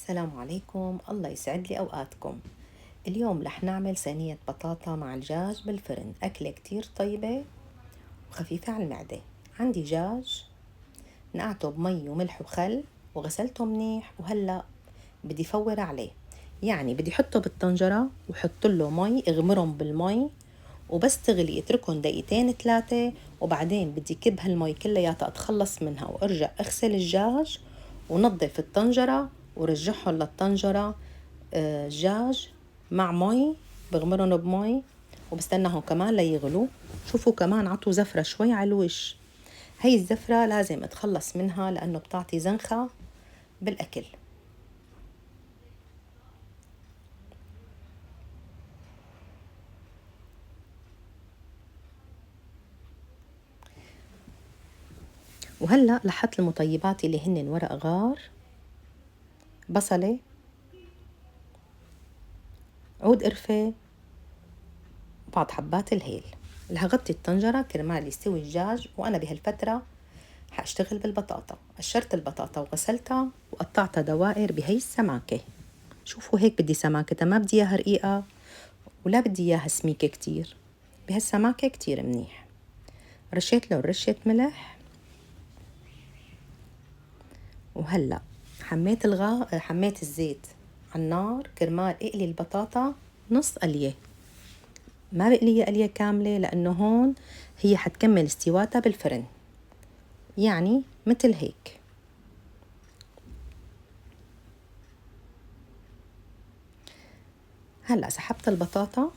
السلام عليكم، الله يسعد لي أوقاتكم. اليوم رح نعمل صينية بطاطا مع الدجاج بالفرن، أكلة كتير طيبة وخفيفة على المعدة. عندي دجاج نقعته بمي وملح وخل وغسلته منيح، وهلأ بدي فور عليه. يعني بدي حطه بالطنجرة وحط له مي، اغمرهم بالمي وبس تغلي اتركهم دقيقتين 3، وبعدين بدي كب هالمي كلياتها اتخلص منها وارجع اغسل الدجاج ونظف الطنجرة ورجعهم للطنجرة. دجاج مع مي، بغمرهم بمي وبستناهم كمان ليغلوا. شوفوا كمان عطوا زفرة شوي على الوش، هاي الزفرة لازم اتخلص منها لأنه بتعطي زنخة بالأكل. وهلأ لحط المطيبات اللي هن ورق غار، بصلة، عود قرفة، وبعض حبات الهيل. اللي هغطي الطنجرة كرمال يستوي الدجاج، وأنا بهالفترة حاشتغل بالبطاطا. قشرت البطاطا وغسلتها وقطعتها دوائر بهي السماكة. شوفوا هيك بدي سماكة، ما بدي اياها رقيقة ولا بدي اياها سميكة كتير، بهالسماكة كتير منيح. رشيت له رشة ملح، وهلأ حميت الزيت على النار كرمال اقلي البطاطا نص قلية، ما بقليها قلية كاملة لأنه هون هي حتكمل استواتها بالفرن، يعني مثل هيك. هلأ سحبت البطاطا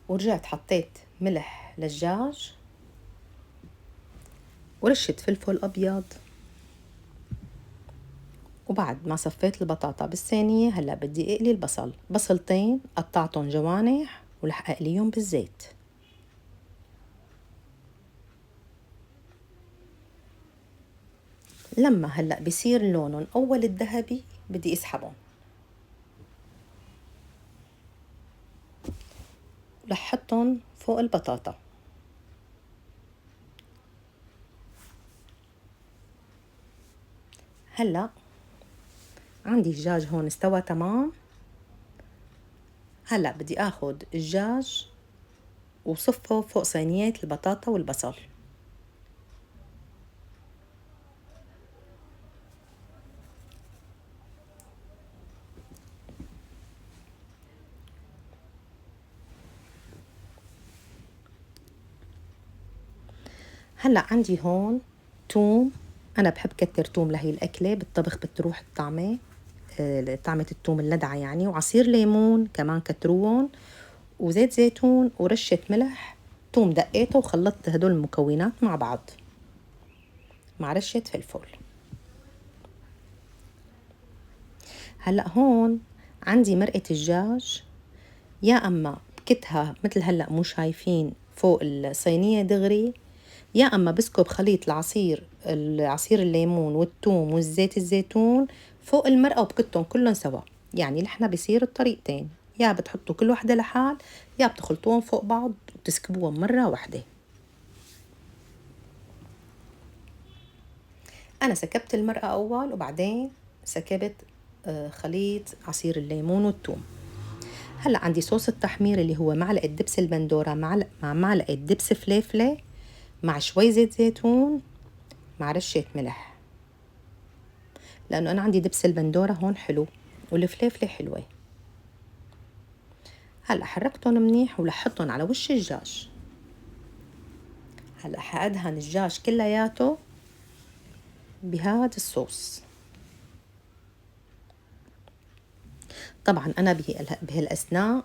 ورجعت حطيت ملح للدجاج ورشة فلفل أبيض، وبعد ما صفيت البطاطا بالصينية هلأ بدي اقلي بصلتين قطعتهم جوانح ورح اقليهم بالزيت. لما هلأ بصير لونهم أول الذهبي بدي اسحبهم، رح حطهم فوق البطاطا. هلأ عندي الدجاج هون استوى تمام. هلأ بدي اخد الدجاج وصفه فوق صينية البطاطا والبصل. هلأ عندي هون توم، أنا بحب كتر توم لهي الأكلة، بالطبخ بتروح الطعمة، طعمة التوم اللدعة يعني، وعصير ليمون كمان كتروهم، وزيت زيتون ورشة ملح. توم دقيته وخلطت هدول المكونات مع بعض مع رشة فلفل. هلأ هون عندي مرقة الدجاج، يا أما بكتها مثل هلأ مو شايفين فوق الصينية دغري، يا أما بسكب خليط العصير الليمون والثوم والزيت الزيتون فوق المرقة وبكتهم كلهم سوا. يعني نحن بصير الطريقتين، يا بتحطوا كل وحدة لحال يا بتخلطوهم فوق بعض وتسكبوهم مرة واحدة. أنا سكبت المرقة أول وبعدين سكبت خليط عصير الليمون والثوم. هلأ عندي صوص التحمير اللي هو معلقة دبس البندورة مع معلقة دبس فليفلة مع شوي زيت زيتون مع رشة ملح، لأنه أنا عندي دبس البندورة هون حلو والفليفلة حلوة. هلأ حركتهم منيح ولحطهم على وش الدجاج. هلأ حأدهن الدجاج كلياته بهذا الصوص. طبعا أنا بهالأثناء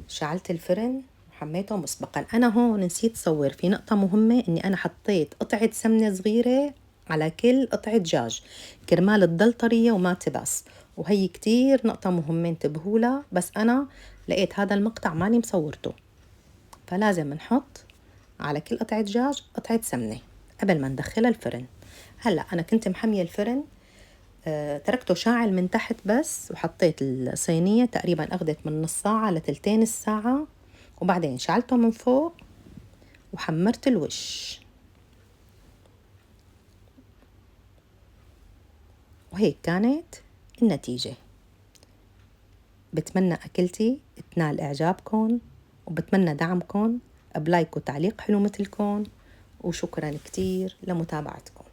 شعلت الفرن وحميته مسبقا. أنا هون نسيت صور في نقطة مهمة، إني أنا حطيت قطعة سمنة صغيرة على كل قطعة دجاج كرمال تضل طرية وما تبس، وهي كتير نقطة مهمة انتبهوا، بس أنا لقيت هذا المقطع ماني مصورته، فلازم نحط على كل قطعة دجاج قطعة سمنة قبل ما ندخلها الفرن. هلأ أنا كنت محمية الفرن، تركته شاعل من تحت بس، وحطيت الصينية تقريبا أخذت من نص ساعة لتلتين الساعة، وبعدين شعلته من فوق وحمرت الوش. وهيك كانت النتيجة. بتمنى أكلتي تنال إعجابكم، وبتمنى دعمكم بلايك وتعليق حلو مثلكم، وشكرا كتير لمتابعتكم.